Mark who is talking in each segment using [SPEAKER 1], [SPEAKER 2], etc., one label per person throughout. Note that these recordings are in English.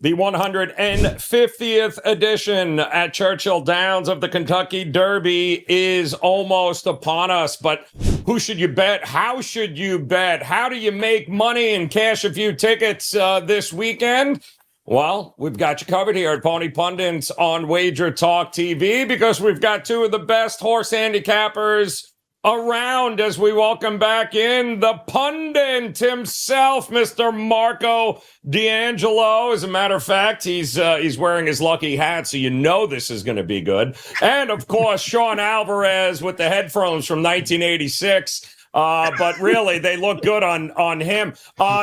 [SPEAKER 1] The 150th edition at Churchill Downs of the Kentucky Derby is almost upon us. But who should you bet? How should you bet? How do you make money and cash a few tickets this weekend? Well, we've got you covered here at Pony Pundits on Wager Talk TV because we've got two of the best horse handicappers around as we welcome back in the pundit himself, Mr. Marco D'Angelo. As a matter of fact, he's wearing his lucky hat, so you know this is going to be good. And, of course, Sean Alvarez with the headphones from 1986. But really, they look good on him.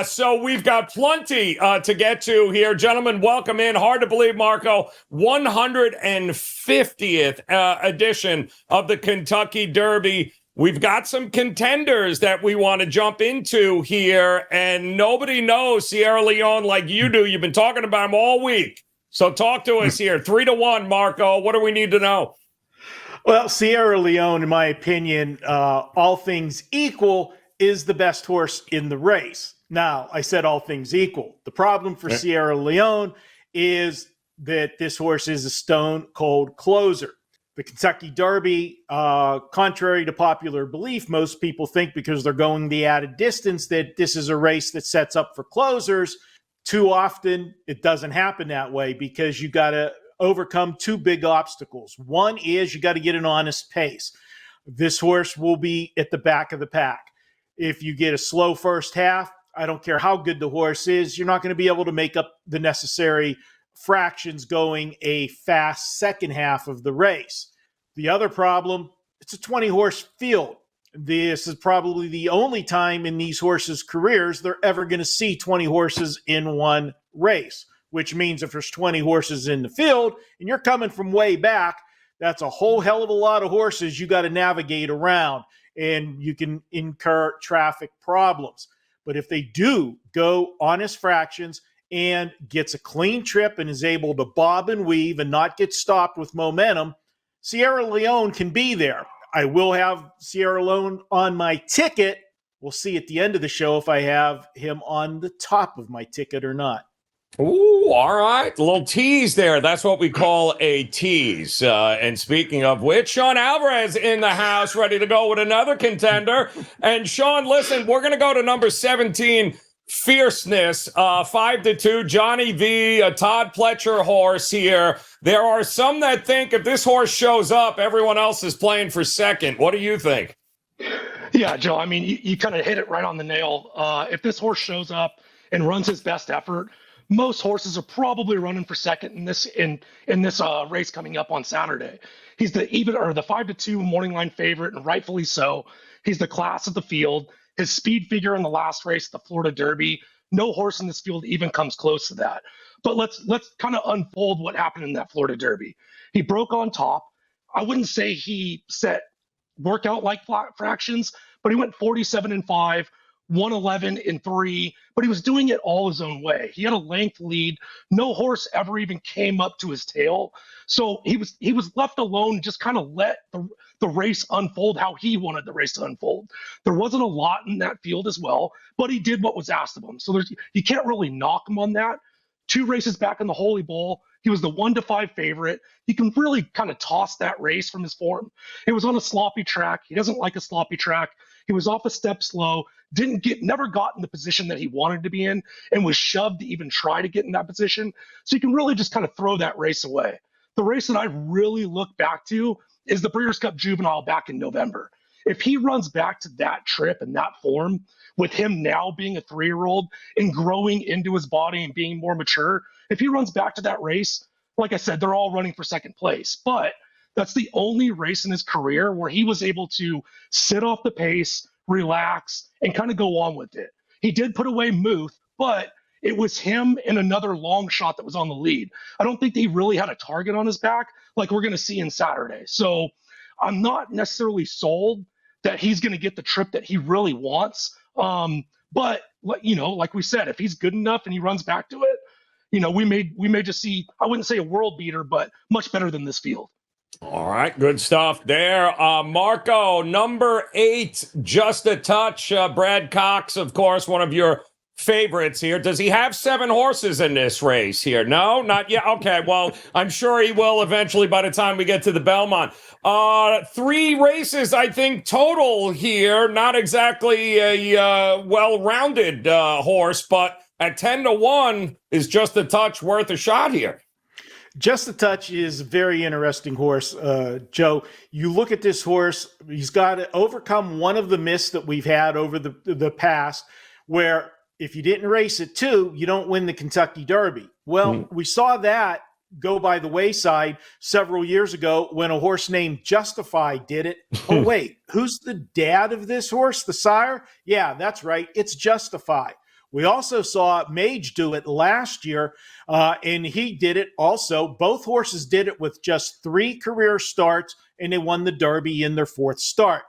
[SPEAKER 1] So we've got plenty to get to here. Gentlemen, welcome in. Hard to believe, Marco. 150th edition of the Kentucky Derby. We've got some contenders that we want to jump into here, and nobody knows Sierra Leone like you do. You've been talking about him all week. So talk to us here. 3-1, Marco. What do we need to know?
[SPEAKER 2] Well, Sierra Leone, in my opinion, all things equal, is the best horse in the race. Now, I said all things equal. The problem for Sierra Leone is that this horse is a stone-cold closer. The Kentucky Derby, contrary to popular belief, most people think because they're going the added distance that this is a race that sets up for closers. Too often, it doesn't happen that way because you got to overcome two big obstacles. One is you got to get an honest pace. This horse will be at the back of the pack. If you get a slow first half, I don't care how good the horse is, you're not going to be able to make up the necessary fractions going a fast second half of the race. The other problem, it's a 20-horse field. This is probably the only time in these horses' careers they're ever going to see 20 horses in one race, which means if there's 20 horses in the field and you're coming from way back, that's a whole hell of a lot of horses you got to navigate around, and you can incur traffic problems. But if they do go honest fractions and gets a clean trip and is able to bob and weave and not get stopped with momentum, Sierra Leone can be there. I will have Sierra Leone on my ticket. We'll see at the end of the show if I have him on the top of my ticket or not.
[SPEAKER 1] Ooh, all right. A little tease there. That's what we call a tease. And speaking of which, Sean Alvarez in the house, ready to go with another contender. And Sean, listen, we're going to go to number 17, Fierceness, 5-2, Johnny V, a Todd Pletcher horse here. There are some that think if this horse shows up, everyone else is playing for second. What do you think?
[SPEAKER 3] Yeah, Joe, I mean, you kind of hit it right on the nail. If this horse shows up and runs his best effort, most horses are probably running for second in this race coming up on Saturday. He's the 5-2 morning line favorite, and rightfully so. He's the class of the field. His speed figure in the last race, the Florida Derby, no horse in this field even comes close to that. But let's kind of unfold what happened in that Florida Derby. He broke on top. I wouldn't say he set workout like fractions, but he went 47-5. 111-3, but he was doing it all his own way. He had a length lead. No horse ever even came up to his tail. So he was left alone, just kind of let the race unfold how he wanted the race to unfold. There wasn't a lot in that field as well, but he did what was asked of him. So you can't really knock him on that. 2 races back in the Holy Bowl, he was the 1-5 favorite. You can really kind of toss that race from his form. It was on a sloppy track. He doesn't like a sloppy track. He was off a step slow, never got in the position that he wanted to be in, and was shoved to even try to get in that position. So you can really just kind of throw that race away. The race that I really look back to is the Breeders' Cup Juvenile back in November. If he runs back to that trip and that form, with him now being a 3-year-old and growing into his body and being more mature, if he runs back to that race, like I said, they're all running for second place. But that's the only race in his career where he was able to sit off the pace, relax, and kind of go on with it. He did put away Muth, but it was him and another long shot that was on the lead. I don't think they really had a target on his back like we're going to see in Saturday. So I'm not necessarily sold that he's going to get the trip that he really wants. But, you know, like we said, if he's good enough and he runs back to it, you know, we may just see, I wouldn't say a world beater, but much better than this field.
[SPEAKER 1] All right, good stuff there. Marco, number 8, just a touch. Brad Cox, of course, one of your favorites here. Does he have 7 horses in this race here? No, not yet. Okay, well, I'm sure he will eventually by the time we get to the Belmont. 3 races, I think, total here. Not exactly a well-rounded horse, but at 10-1 is just a touch worth a shot here.
[SPEAKER 2] Just a Touch is a very interesting horse, Joe. You look at this horse, he's got to overcome one of the myths that we've had over the past, where if you didn't race at 2, you don't win the Kentucky Derby. Well, we saw that go by the wayside several years ago when a horse named Justify did it. Oh, wait, who's the dad of this horse, the sire? Yeah, that's right, it's Justify. We also saw Mage do it last year, and he did it also. Both horses did it with just 3 career starts, and they won the Derby in their 4th start.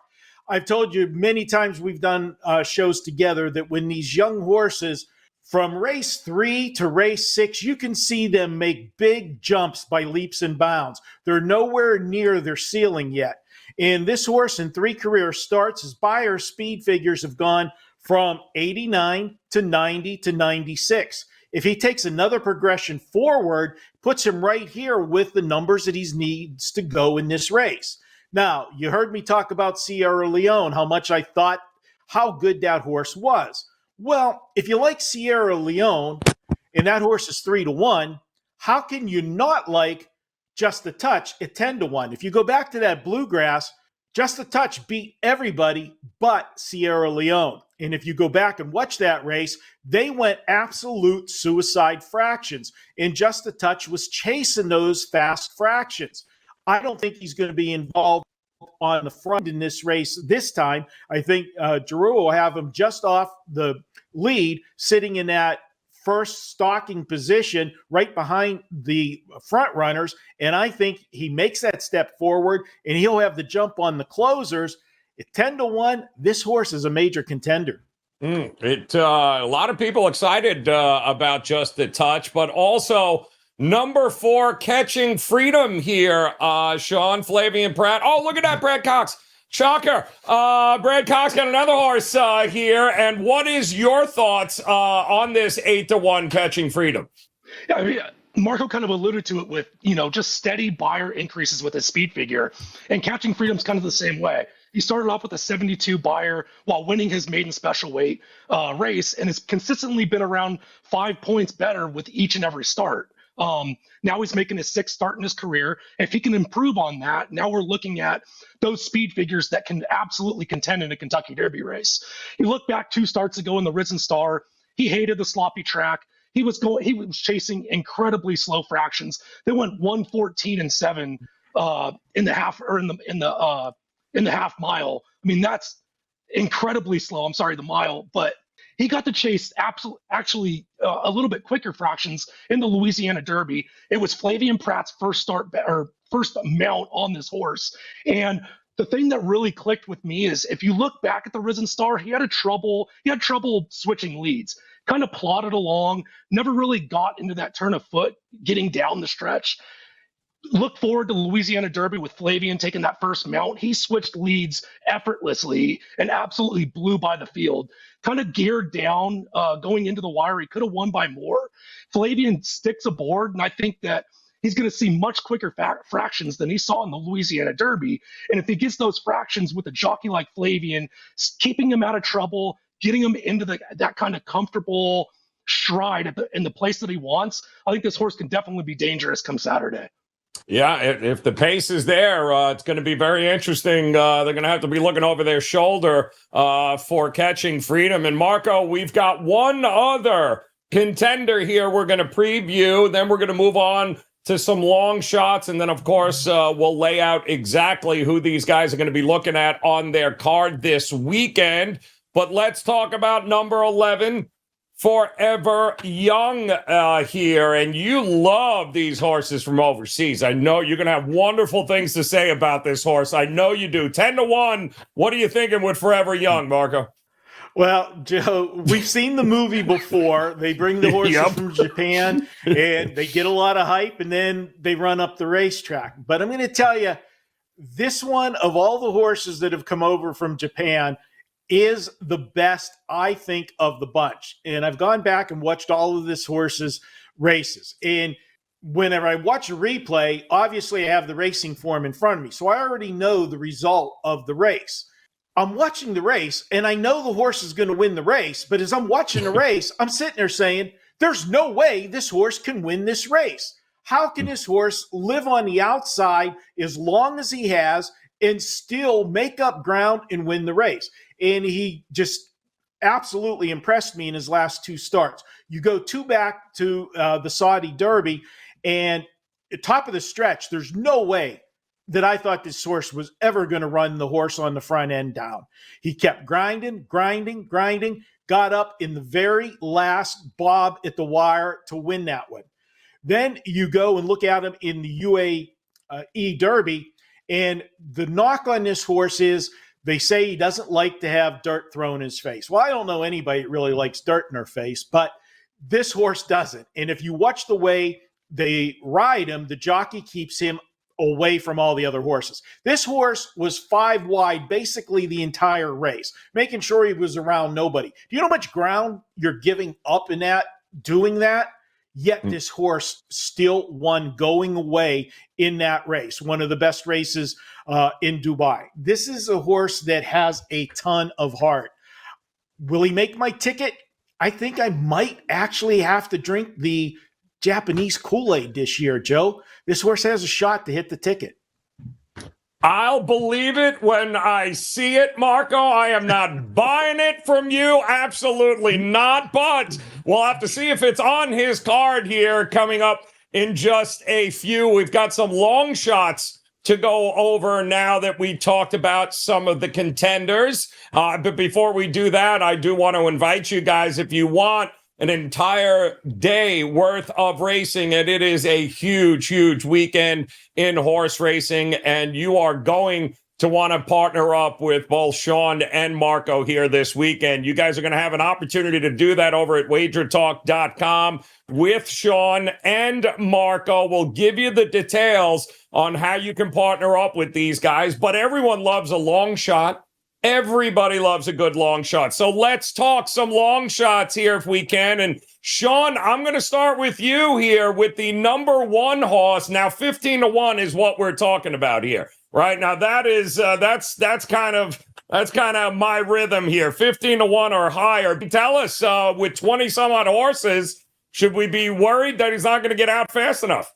[SPEAKER 2] I've told you many times we've done shows together that when these young horses, from race 3 to race 6, you can see them make big jumps by leaps and bounds. They're nowhere near their ceiling yet. And this horse in 3 career starts, his Beyer speed figures have gone from 89 to 90 to 96. If he takes another progression forward, puts him right here with the numbers that he needs to go in this race. Now, you heard me talk about Sierra Leone, how much I thought how good that horse was. Well, if you like Sierra Leone and that horse is 3-1, how can you not like Just a Touch at 10-1? If you go back to that Bluegrass, Just a Touch beat everybody but Sierra Leone. And if you go back and watch that race, they went absolute suicide fractions. And Just a Touch was chasing those fast fractions. I don't think he's going to be involved on the front in this race this time. I think Giroux will have him just off the lead, sitting in that first stalking position right behind the front runners. And I think he makes that step forward, and he'll have the jump on the closers. At 10-1, this horse is a major contender.
[SPEAKER 1] A lot of people excited about Just a Touch, but also number 4, Catching Freedom here. Sean, Flavian Pratt. Oh, look at that, Brad Cox. Shocker. Brad Cox got another horse here. And what is your thoughts on this 8-1 Catching Freedom?
[SPEAKER 3] Yeah, I mean, Marco kind of alluded to it with, just steady Beyer increases with his speed figure. And Catching Freedom's kind of the same way. He started off with a 72 Beyer while winning his maiden special weight race, and has consistently been around 5 points better with each and every start. Now he's making his 6th start in his career. If he can improve on that, now we're looking at those speed figures that can absolutely contend in a Kentucky Derby race. You look back 2 starts ago in the Risen Star, he hated the sloppy track. He was chasing incredibly slow fractions. They went 1:14.7 in the half, or in the half mile. I mean, that's incredibly slow. I'm sorry, the mile, but he got to chase actually a little bit quicker fractions in the Louisiana Derby. It was Flavian Pratt's first mount on this horse. And the thing that really clicked with me is, if you look back at the Risen Star, he had trouble switching leads, kind of plodded along, never really got into that turn of foot, getting down the stretch. Look forward to Louisiana Derby with Flavian taking that first mount. He switched leads effortlessly and absolutely blew by the field. Kind of geared down going into the wire. He could have won by more. Flavian sticks aboard, and I think that he's going to see much quicker fractions than he saw in the Louisiana Derby. And if he gets those fractions with a jockey like Flavian, keeping him out of trouble, getting him into that kind of comfortable stride in the place that he wants, I think this horse can definitely be dangerous come Saturday.
[SPEAKER 1] Yeah, if the pace is there, it's going to be very interesting. They're going to have to be looking over their shoulder for Catching Freedom. And Marco, we've got one other contender here we're going to preview. Then we're going to move on to some long shots. And then, of course, we'll lay out exactly who these guys are going to be looking at on their card this weekend. But let's talk about number 11. Forever Young here, and you love these horses from overseas. I know you're going to have wonderful things to say about this horse. I know you do. 10-1. What are you thinking with Forever Young, Marco?
[SPEAKER 2] Well, Joe, we've seen the movie before. They bring the horses from Japan, and they get a lot of hype, and then they run up the racetrack. But I'm going to tell you, this one, of all the horses that have come over from Japan, is the best, I think, of the bunch. And I've gone back and watched all of this horse's races. And whenever I watch a replay, obviously I have the racing form in front of me. So I already know the result of the race. I'm watching the race and I know the horse is going to win the race. But as I'm watching the race, I'm sitting there saying, there's no way this horse can win this race. How can this horse live on the outside as long as he has and still make up ground and win the race? And he just absolutely impressed me in his last two starts. You go two back to the Saudi Derby, and at top of the stretch, there's no way that I thought this horse was ever going to run the horse on the front end down. He kept grinding, got up in the very last bob at the wire to win that one. Then you go and look at him in the UAE Derby, and the knock on this horse is they say he doesn't like to have dirt thrown in his face. Well, I don't know anybody that really likes dirt in their face, but this horse doesn't. And if you watch the way they ride him, the jockey keeps him away from all the other horses. This horse was 5 wide basically the entire race, making sure he was around nobody. Do you know how much ground you're giving up in that, doing that? Yet this horse still won going away in that race, one of the best races in Dubai. This is a horse that has a ton of heart. Will he make my ticket? I think I might actually have to drink the Japanese Kool-Aid this year, Joe. This horse has a shot to hit the ticket.
[SPEAKER 1] I'll believe it when I see it, Marco. I am not buying it from you. Absolutely not. But we'll have to see if it's on his card here coming up in just a few. We've got some long shots to go over now that we talked about some of the contenders. But before we do that, I do want to invite you guys, if you want an entire day worth of racing, and it is a huge weekend in horse racing, and you are going to want to partner up with both Sean and Marco here this weekend. You guys are going to have an opportunity to do that over at wagertalk.com with Sean and Marco. We'll give you the details on how you can partner up with these guys, but everyone loves a long shot. Everybody loves a good long shot. So let's talk some long shots here if we can. And Sean, I'm going to start with you here with the number 1 horse. Now, 15-1 is what we're talking about here, right? Now that is that's kind of my rhythm here. 15-1 or higher. Tell us, with 20 some odd horses, should we be worried that he's not going to get out fast enough?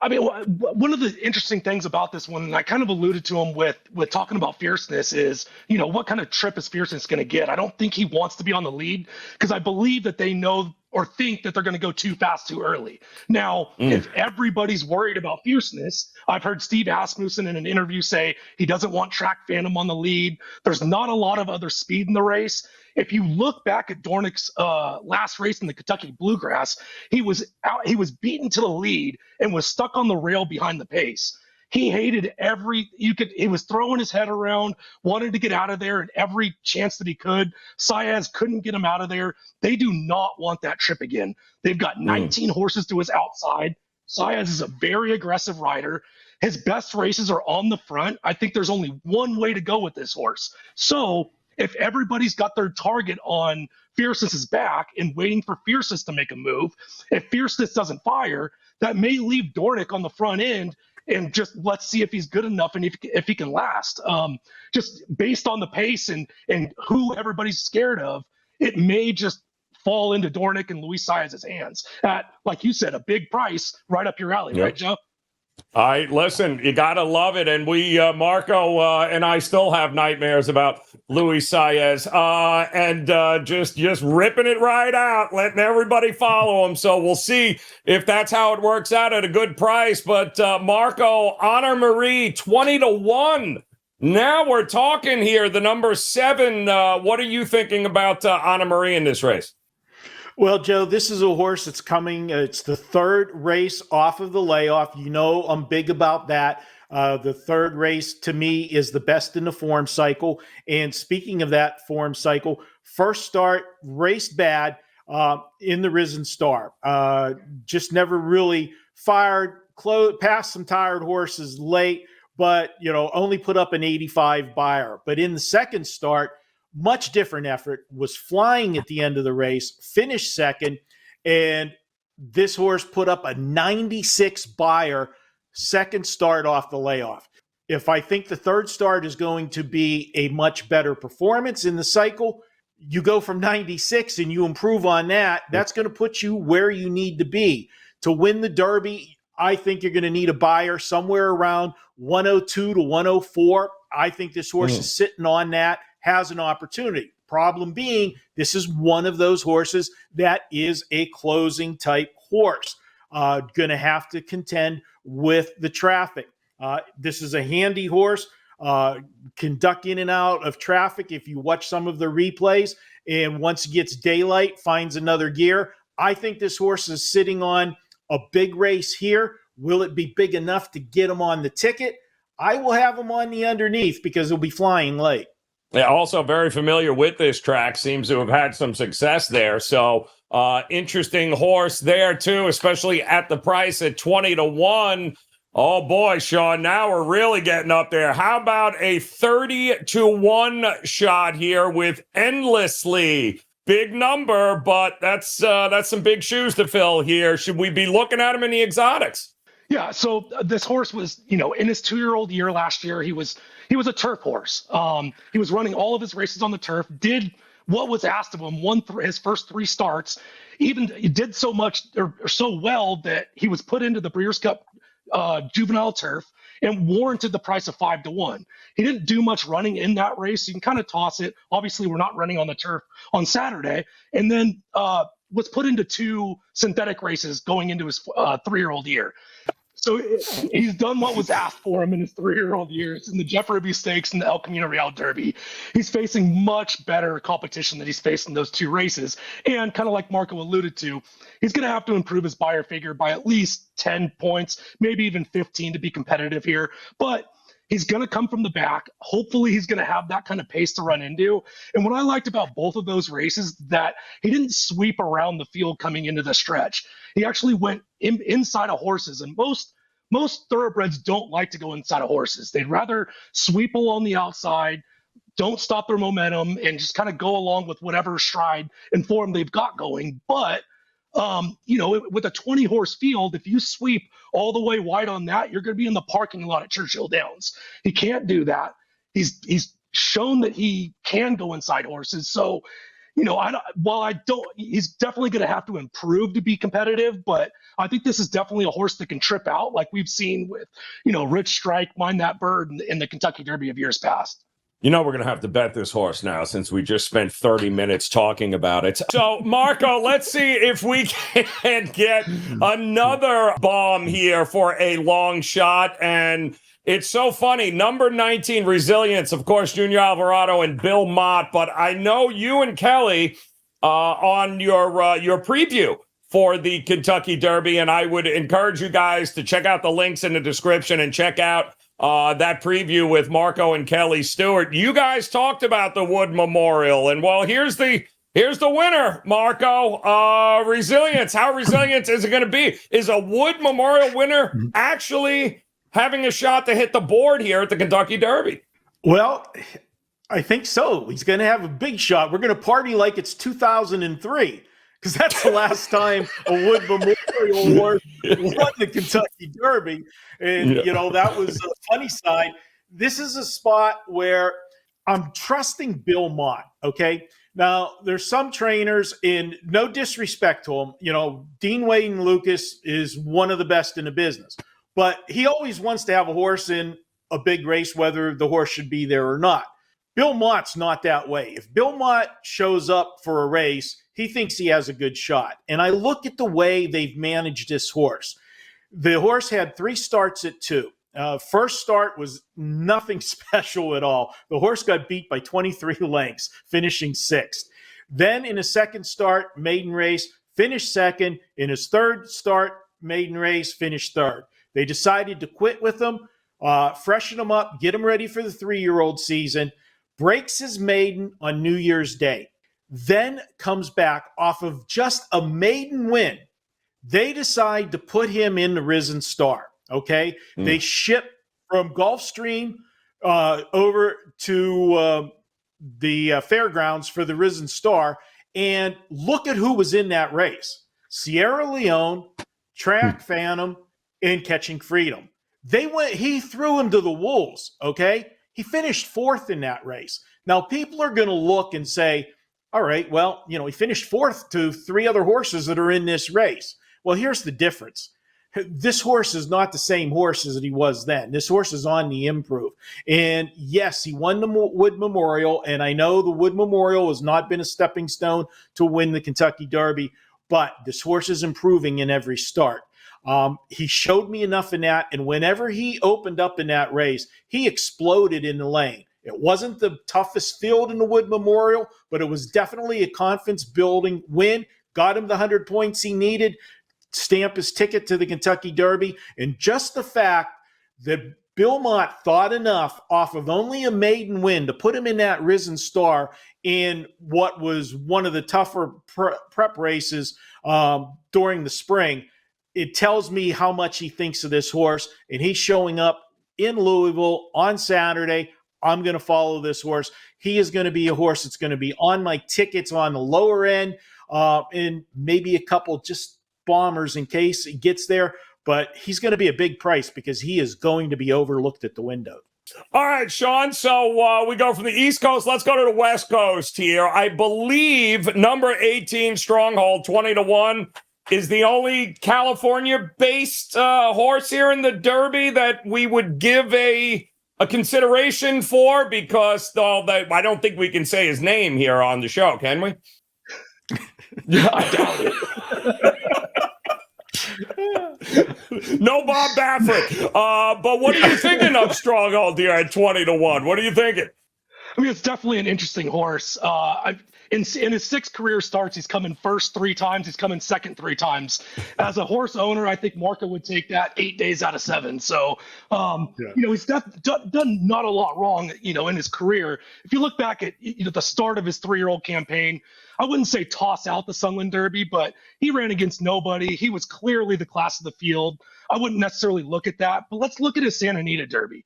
[SPEAKER 3] I mean, one of the interesting things about this one, and I kind of alluded to him with talking about Fierceness, is, you know, what kind of trip is Fierceness going to get? I don't think he wants to be on the lead because I believe that they know or think that they're going to go too fast too early. Now, if everybody's worried about Fierceness, I've heard Steve Asmussen in an interview say he doesn't want Track Phantom on the lead. There's not a lot of other speed in the race. If you look back at Dornoch's last race in the Kentucky Bluegrass, he was beaten to the lead and was stuck on the rail behind the pace. He hated he was throwing his head around, wanted to get out of there, and every chance that he could. Saez couldn't get him out of there. They do not want that trip again. They've got 19 horses to his outside. Saez is a very aggressive rider. His best races are on the front. I think there's only one way to go with this horse. So if everybody's got their target on Fierceness's back and waiting for Fierceness to make a move, if Fierceness doesn't fire, that may leave Dornoch on the front end, and just let's see if he's good enough and if he can last. Just based on the pace and who everybody's scared of, it may just fall into Dornoch and Luis Saez's hands at, like you said, a big price right up your alley, right, Joe?
[SPEAKER 1] All right, listen, you got to love it. And we, Marco and I still have nightmares about Luis Saez and just ripping it right out, letting everybody follow him. So we'll see if that's how it works out at a good price. But Marco, Honor Marie, 20-1. Now we're talking here, the number 7. What are you thinking about Honor Marie in this race?
[SPEAKER 2] Well, Joe, this is a horse that's coming. It's the 3rd race off of the layoff. You know, I'm big about that. The 3rd race to me is the best in the form cycle. And speaking of that form cycle, first start, raced bad in the Risen Star. Just never really fired, passed some tired horses late, but, you know, only put up an 85 buyer. But in the second start, much different effort, was flying at the end of the race, finished second, and this horse put up a 96 buyer second start off the layoff. If I think the third start is going to be a much better performance in the cycle, you go from 96 and you improve on that. That's going to put you where you need to be. To win the Derby, I think you're going to need a buyer somewhere around 102 to 104. I think this horse is sitting on that, has an opportunity. Problem being, this is one of those horses that is a closing type horse. Going to have to contend with the traffic. This is a handy horse, can duck in and out of traffic if you watch some of the replays, and once it gets daylight, finds another gear. I think this horse is sitting on a big race here. Will it be big enough to get him on the ticket? I will have him on the underneath because he'll be flying late.
[SPEAKER 1] Yeah, also very familiar with this track, seems to have had some success there. So interesting horse there too, especially at the price at 20 to 1. Oh boy, Sean, now we're really getting up there. How about a 30 to 1 shot here with Endlessly? Big number, but that's some big shoes to fill here. Should we be looking at him in the exotics?
[SPEAKER 3] Yeah, so this horse was, in his 2-year-old year last year, he was a turf horse. He was running all of his races on the turf, did what was asked of him, won his first 3 starts. Even he did so much or so well that he was put into the Breeders' Cup juvenile turf and warranted the price of 5 to 1. He didn't do much running in that race. You can kind of toss it. Obviously, we're not running on the turf on Saturday. And then was put into 2 synthetic races going into his 3-year-old year. So he's done what was asked for him in his 3-year-old years in the Jeff Ruby Stakes and the El Camino Real Derby. He's facing much better competition than he's faced in those 2 races. And kind of like Marco alluded to, he's going to have to improve his buyer figure by at least 10 points, maybe even 15 to be competitive here. But he's going to come from the back. Hopefully he's going to have that kind of pace to run into. And what I liked about both of those races, that he didn't sweep around the field coming into the stretch. He actually went inside of horses, and most thoroughbreds don't like to go inside of horses. They'd rather sweep along the outside, don't stop their momentum, and just kind of go along with whatever stride and form they've got going. But with a 20-horse field, if you sweep all the way wide on that, you're going to be in the parking lot at Churchill Downs. He can't do that. He's shown that he can go inside horses. So, he's definitely going to have to improve to be competitive, but I think this is definitely a horse that can trip out, like we've seen with, Rich Strike, Mind That Bird in the Kentucky Derby of years past.
[SPEAKER 1] We're going to have to bet this horse now since we just spent 30 minutes talking about it. So, Marco, let's see if we can get another bomb here for a long shot. And it's so funny. Number 19, Resilience, of course, Junior Alvarado and Bill Mott. But I know you and Kelly on your preview for the Kentucky Derby, and I would encourage you guys to check out the links in the description and check out that preview with Marco and Kelly Stewart. You guys talked about the Wood Memorial, and well, here's the winner, Marco. Resilience. How resilient is it going to be? Is a Wood Memorial winner actually having a shot to hit the board here at the Kentucky Derby?
[SPEAKER 2] Well, I think so. He's going to have a big shot. We're going to party like it's 2003. Because that's the last time a Wood Memorial horse won the Kentucky Derby. And, that was a funny side. This is a spot where I'm trusting Bill Mott, okay? Now, there's some trainers, and no disrespect to them, Dean Wade and Lucas is one of the best in the business. But he always wants to have a horse in a big race, whether the horse should be there or not. Bill Mott's not that way. If Bill Mott shows up for a race, he thinks he has a good shot. And I look at the way they've managed this horse. The horse had 3 starts at 2. First start was nothing special at all. The horse got beat by 23 lengths, finishing 6th. Then in his second start, maiden race, finished 2nd. In his third start, maiden race, finished 3rd. They decided to quit with him, freshen him up, get him ready for the 3-year-old season, breaks his maiden on New Year's Day. Then comes back off of just a maiden win. They decide to put him in the Risen Star, okay? They ship from Gulfstream over to fairgrounds for the Risen Star, and look at who was in that race: Sierra Leone, Track Phantom, and Catching Freedom. He threw him to the wolves. Okay, he finished fourth in that race. Now people are going to look and say, all right, well, he finished fourth to three other horses that are in this race. Well, here's the difference. This horse is not the same horse as he was then. This horse is on the improve. And yes, he won the Wood Memorial, and I know the Wood Memorial has not been a stepping stone to win the Kentucky Derby, but this horse is improving in every start. He showed me enough in that, and whenever he opened up in that race, he exploded in the lane. It wasn't the toughest field in the Wood Memorial, but it was definitely a confidence-building win. Got him the 100 points he needed, stamp his ticket to the Kentucky Derby. And just the fact that Bill Mott thought enough off of only a maiden win to put him in that Risen Star in what was one of the tougher prep races during the spring, it tells me how much he thinks of this horse. And he's showing up in Louisville on Saturday. I'm going to follow this horse. He is going to be a horse that's going to be on my tickets on the lower end, and maybe a couple just bombers in case he gets there. But he's going to be a big price because he is going to be overlooked at the window.
[SPEAKER 1] All right, Sean. So we go from the East Coast. Let's go to the West Coast here. I believe number 18, Stronghold, 20-1, is the only California-based horse here in the Derby that we would give a consideration for, because I don't think we can say his name here on the show, can we?
[SPEAKER 3] I doubt
[SPEAKER 1] it. No Bob Baffert. But what are you thinking of Stronghold here at 20-1? What are you thinking?
[SPEAKER 3] I mean, it's definitely an interesting horse. In his 6 career starts, he's come in first 3 times. He's come in second 3 times. As a horse owner, I think Marco would take that 8 days out of 7. So, he's done not a lot wrong, in his career. If you look back at the start of his 3-year-old campaign, I wouldn't say toss out the Sunland Derby, but he ran against nobody. He was clearly the class of the field. I wouldn't necessarily look at that, but let's look at his Santa Anita Derby.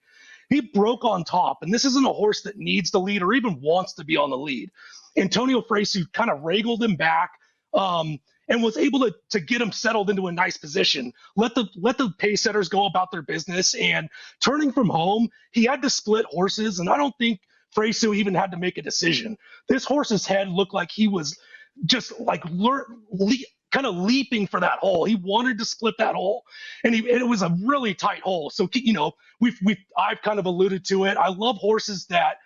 [SPEAKER 3] He broke on top, and this isn't a horse that needs the lead or even wants to be on the lead. Antonio Fresu kind of wrangled him back and was able to get him settled into a nice position. Let the pace setters go about their business. And turning from home, he had to split horses, and I don't think Fresu even had to make a decision. This horse's head looked like he was just like kind of leaping for that hole. He wanted to split that hole, and it was a really tight hole. So I've kind of alluded to it. I love horses that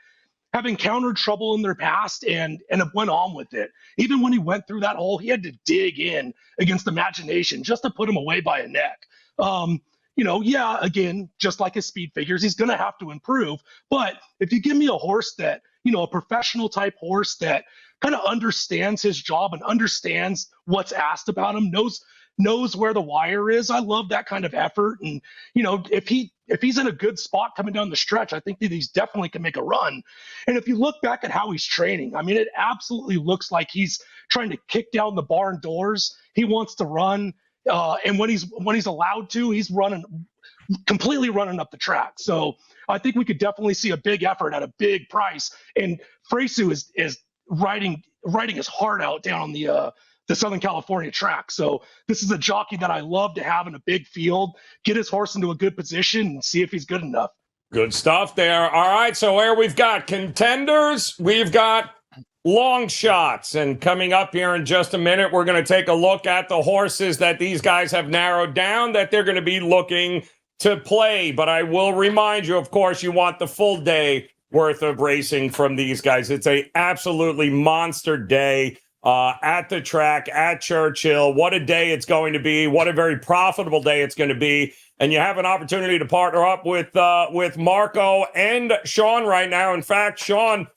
[SPEAKER 3] have encountered trouble in their past and have went on with it. Even when he went through that hole, he had to dig in against imagination just to put him away by a neck. Again, just like his speed figures, he's going to have to improve. But if you give me a horse that, a professional type horse that kind of understands his job and understands what's asked about him, knows where the wire is, I love that kind of effort. And, if he's in a good spot coming down the stretch, I think that he's definitely can make a run. And if you look back at how he's training, I mean, it absolutely looks like he's trying to kick down the barn doors. He wants to run. And when he's allowed to, he's completely running up the track. So I think we could definitely see a big effort at a big price. And Fresu is riding his heart out down on the Southern California track. So this is a jockey that I love to have in a big field, get his horse into a good position and see if he's good enough.
[SPEAKER 1] Good stuff there. All right, so here we've got contenders, we've got long shots, and coming up here in just a minute, we're going to take a look at the horses that these guys have narrowed down that they're going to be looking to play. But I will remind you, of course, you want the full day worth of racing from these guys. It's a absolutely monster day at the track at Churchill. What a day it's going to be. What a very profitable day it's going to be. And you have an opportunity to partner up with Marco and Sean right now. In fact, Sean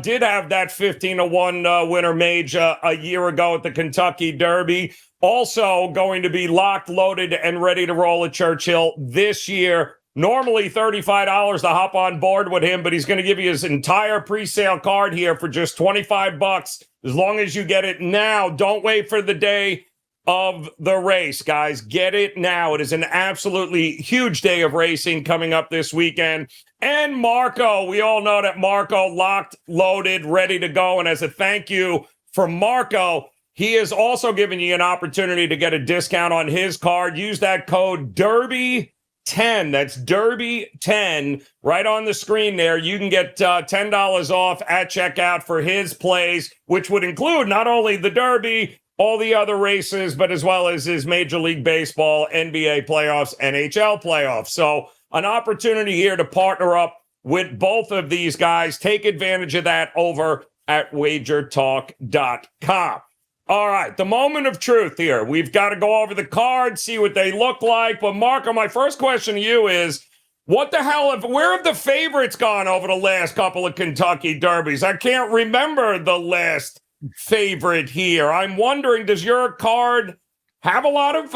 [SPEAKER 1] did have that 15-1 winner mage a year ago at the Kentucky Derby. Also going to be locked, loaded, and ready to roll at Churchill this year. Normally $35 to hop on board with him, but he's going to give you his entire pre-sale card here for just $25. As long as you get it now, don't wait for the day of the race, guys. Get it now. It is an absolutely huge day of racing coming up this weekend. And Marco, we all know that Marco locked, loaded, ready to go. And as a thank you for Marco, he is also giving you an opportunity to get a discount on his card. Use that code DERBY10. That's DERBY10 right on the screen there. You can get $10 off at checkout for his plays, which would include not only the Derby, all the other races, but as well as his Major League Baseball, NBA playoffs, NHL playoffs. So an opportunity here to partner up with both of these guys. Take advantage of that over at wagertalk.com. All right, the moment of truth here. We've got to go over the cards, see what they look like. But Marco, my first question to you is, where have the favorites gone over the last couple of Kentucky Derbies? I can't remember the last favorite here. I'm wondering, does your card have a lot of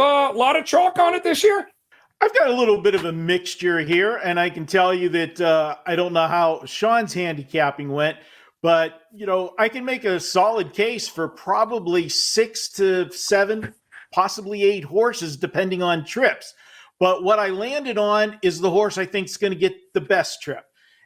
[SPEAKER 1] chalk on it this year?
[SPEAKER 2] I've got a little bit of a mixture here, and I can tell you that I don't know how Sean's handicapping went, but, I can make a solid case for probably 6 to 7, possibly 8 horses, depending on trips. But what I landed on is the horse I think is going to get the best trip,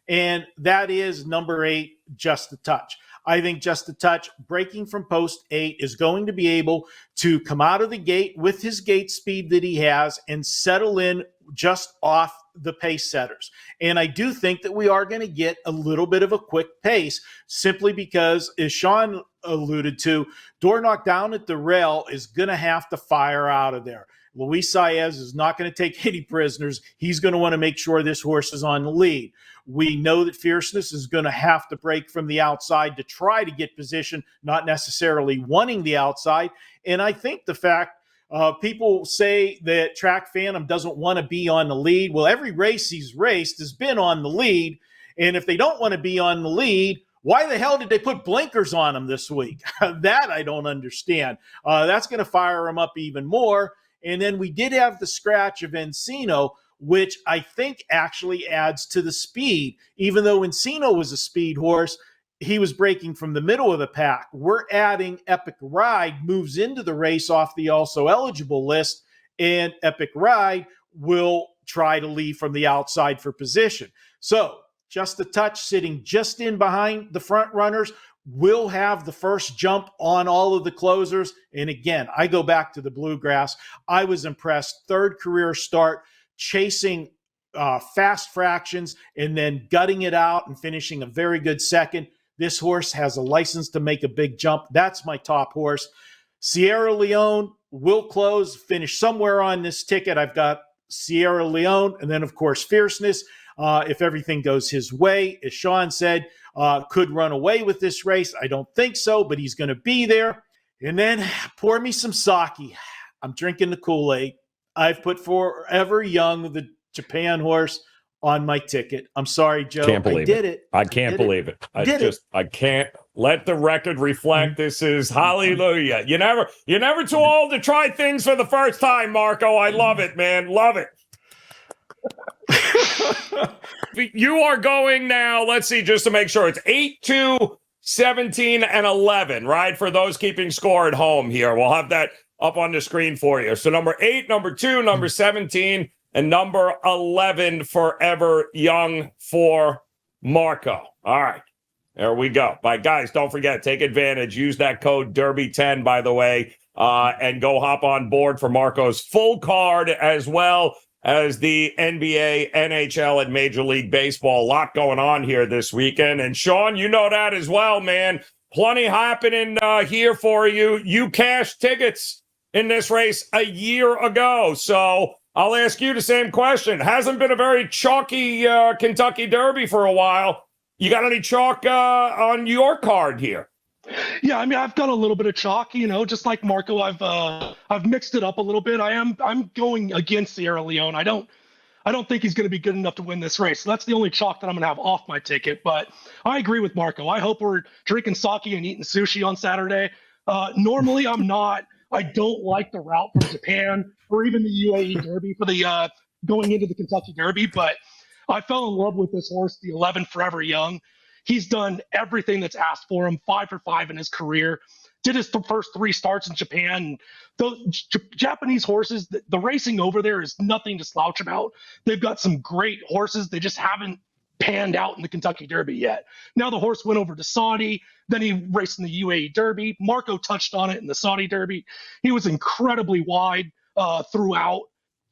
[SPEAKER 2] and that is number 8, Just a Touch. I think Just a Touch, breaking from post 8, is going to be able to come out of the gate with his gate speed that he has and settle in just off the pace setters. And I do think that we are going to get a little bit of a quick pace simply because, as Sean alluded to, Dornoch down at the rail is going to have to fire out of there. Luis Saez is not going to take any prisoners. He's going to want to make sure this horse is on the lead. We know that Fierceness is going to have to break from the outside to try to get position, not necessarily wanting the outside. And I think the fact people say that Track Phantom doesn't want to be on the lead. Well, every race he's raced has been on the lead. And if they don't want to be on the lead, why the hell did they put blinkers on him this week? That I don't understand. That's going to fire him up even more. And then we did have the scratch of Encino, which I think actually adds to the speed. Even though Encino was a speed horse, he was breaking from the middle of the pack. We're adding Epic Ride, moves into the race off the also eligible list, and Epic Ride will try to leave from the outside for position. So Just a Touch, sitting just in behind the front runners, will have the first jump on all of the closers. And again, I go back to the Bluegrass. I was impressed. 3rd career start, chasing fast fractions and then gutting it out and finishing a very good 2nd. This horse has a license to make a big jump. That's my top horse. Sierra Leone will close, finish somewhere on this ticket. I've got Sierra Leone and then, of course, Fierceness. If everything goes his way, as Sean said, could run away with this race. I don't think so, but he's going to be there. And then pour me some sake. I'm drinking the Kool-Aid. I've put Forever Young, the Japan horse, on my ticket. I'm sorry, Joe.
[SPEAKER 1] Can't believe
[SPEAKER 2] I did it.
[SPEAKER 1] I can't believe it. I can't let the record reflect. This is hallelujah. You're never too old to try things for the first time, Marco. I love it, man. Love it. You are going now, let's see, just to make sure, it's 8, 2, 17, and 11, right? For those keeping score at home here. We'll have that up on the screen for you. So number 8, number 2, number 17, and number 11, Forever Young for Marco. All right, there we go. But guys, don't forget, take advantage. Use that code DERBY10, by the way, and go hop on board for Marco's full card as well as the NBA, NHL, and Major League Baseball. A lot going on here this weekend. And Sean, you know that as well, man. Plenty happening here for you. You cashed tickets in this race a year ago. So I'll ask you the same question. Hasn't been a very chalky Kentucky Derby for a while. You got any chalk on your card here?
[SPEAKER 3] Yeah, I mean, I've done a little bit of chalk, just like Marco. I've mixed it up a little bit. I'm going against Sierra Leone. I don't think he's going to be good enough to win this race. So that's the only chalk that I'm going to have off my ticket. But I agree with Marco. I hope we're drinking sake and eating sushi on Saturday. Normally, I'm not. I don't like the route from Japan or even the UAE Derby for the going into the Kentucky Derby. But I fell in love with this horse, the 11 Forever Young. He's done everything that's asked for him, 5 for 5 in his career. did his first 3 starts in Japan. Those Japanese horses, the racing over there is nothing to slouch about. They've got some great horses. They just haven't panned out in the Kentucky Derby yet. Now the horse went over to Saudi, then he raced in the UAE Derby. Marco touched on it in the Saudi Derby. He was incredibly wide throughout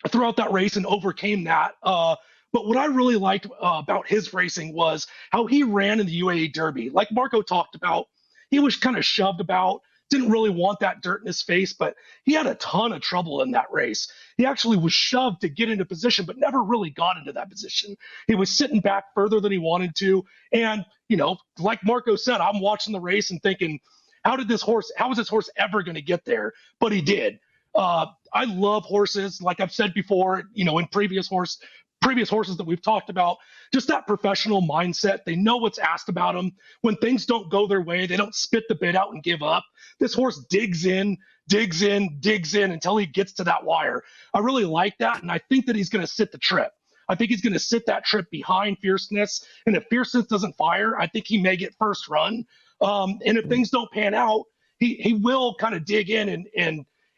[SPEAKER 3] that race and overcame that. But what I really liked about his racing was how he ran in the UAE Derby. Like Marco talked about, he was kind of shoved about, didn't really want that dirt in his face, but he had a ton of trouble in that race. He actually was shoved to get into position, but never really got into that position. He was sitting back further than he wanted to. And, like Marco said, I'm watching the race and thinking, how is this horse ever going to get there? But he did. I love horses. Like I've said before, in previous horses that we've talked about, just that professional mindset. They know what's asked about them. When things don't go their way, they don't spit the bit out and give up. This horse digs in until he gets to that wire. I really like that, and I think that he's going to sit the trip. I think he's going to sit that trip behind Fierceness, and if Fierceness doesn't fire, I think he may get first run. And if things don't pan out, he will kind of dig in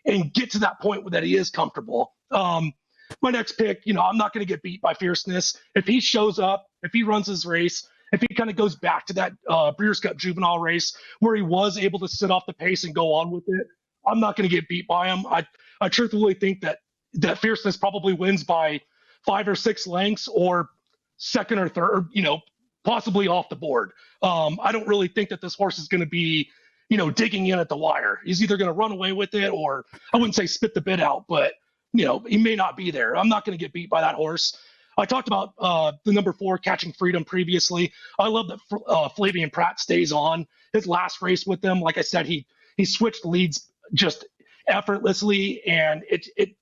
[SPEAKER 3] and get to that point that he is comfortable. My next pick, I'm not going to get beat by Fierceness. If he shows up, if he runs his race, if he kind of goes back to that Breeders' Cup Juvenile race where he was able to sit off the pace and go on with it, I'm not going to get beat by him. I truthfully think that Fierceness probably wins by 5 or 6 lengths or second or third, possibly off the board. I don't really think that this horse is going to be, digging in at the wire. He's either going to run away with it or I wouldn't say spit the bit out, but he may not be there. I'm not going to get beat by that horse. I talked about the number 4, Catching Freedom, previously. I love that Flavian Pratt stays on. His last race with them, like I said, he switched leads just effortlessly, and it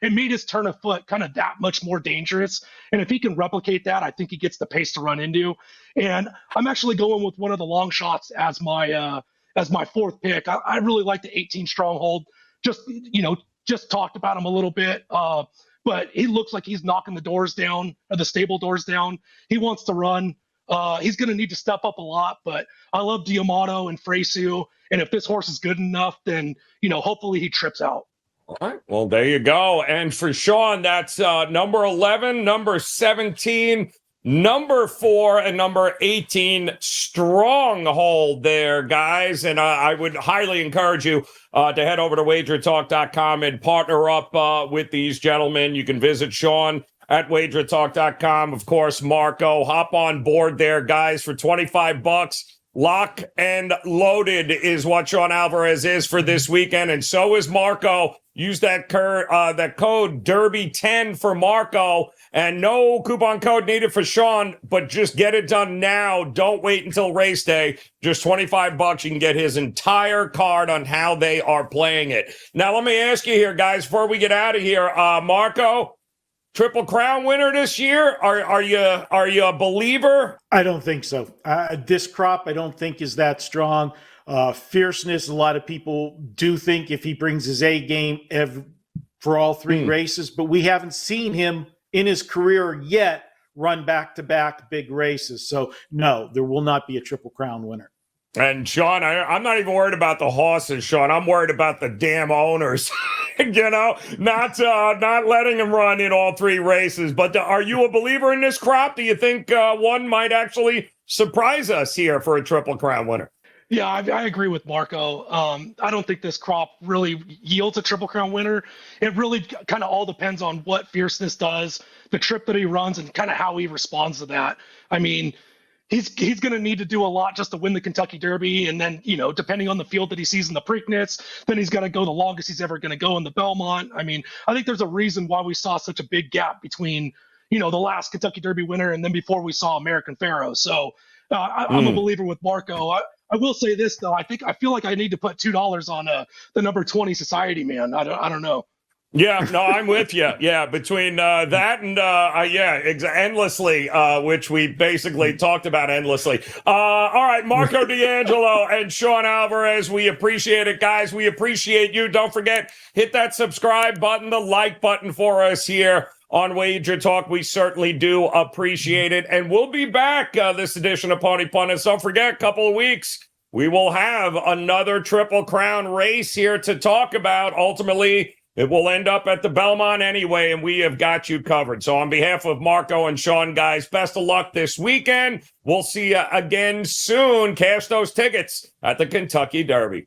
[SPEAKER 3] made his turn of foot kind of that much more dangerous. And if he can replicate that, I think he gets the pace to run into. And I'm actually going with one of the Longshots as my 4th pick. I really like the 18 Stronghold. Just talked about him a little bit, but he looks like he's knocking the stable doors down. He wants to run. He's going to need to step up a lot, but I love Diamato and Fresu. And if this horse is good enough, then, hopefully he trips out.
[SPEAKER 1] All right. Well, there you go. And for Sean, that's number 11, number 17, number 4, and number 18 Stronghold there, guys. And I would highly encourage you to head over to wagertalk.com and partner up with these gentlemen. You can visit Sean at wagertalk.com. Of course, Marco, hop on board there, guys, for $25. Lock and loaded is what Sean Alvarez is for this weekend, and so is Marco. Use that code DERBY10 for Marco, and no coupon code needed for Sean, but just get it done now. Don't wait until race day. Just $25. You can get his entire card on how they are playing it. Now, let me ask you here, guys, before we get out of here, Marco, Triple Crown winner this year? Are you a believer?
[SPEAKER 2] I don't think so. This crop, I don't think is that strong. Fierceness, a lot of people do think if he brings his A game for all 3 races, but we haven't seen him in his career yet run back-to-back big races. So, no, there will not be a Triple Crown winner.
[SPEAKER 1] And Sean, I'm not even worried about the horses, Sean. I'm worried about the damn owners, not letting them run in all 3 races. But are you a believer in this crop? Do you think one might actually surprise us here for a Triple Crown winner?
[SPEAKER 3] Yeah, I agree with Marco. I don't think this crop really yields a Triple Crown winner. It really kind of all depends on what Fierceness does, the trip that he runs, and kind of how he responds to that. I mean, he's going to need to do a lot just to win the Kentucky Derby. And then, depending on the field that he sees in the Preakness, then he's going to go the longest he's ever going to go in the Belmont. I mean, I think there's a reason why we saw such a big gap between, the last Kentucky Derby winner and then before we saw American Pharoah. So I'm a believer with Marco. I will say this, though. I feel like I need to put $2 on the number 20 Society Man. I don't know.
[SPEAKER 1] Yeah, no, I'm with you. Yeah, between that and endlessly, which we basically talked about endlessly. All right, Marco D'Angelo and Sean Alvarez, we appreciate it, guys. We appreciate you. Don't forget, hit that subscribe button, the like button for us here on Wager Talk. We certainly do appreciate it. And we'll be back this edition of Pony Pundits. Don't forget, a couple of weeks, we will have another Triple Crown race here to talk about. Ultimately, it will end up at the Belmont anyway, and we have got you covered. So on behalf of Marco and Sean, guys, best of luck this weekend. We'll see you again soon. Cash those tickets at the Kentucky Derby.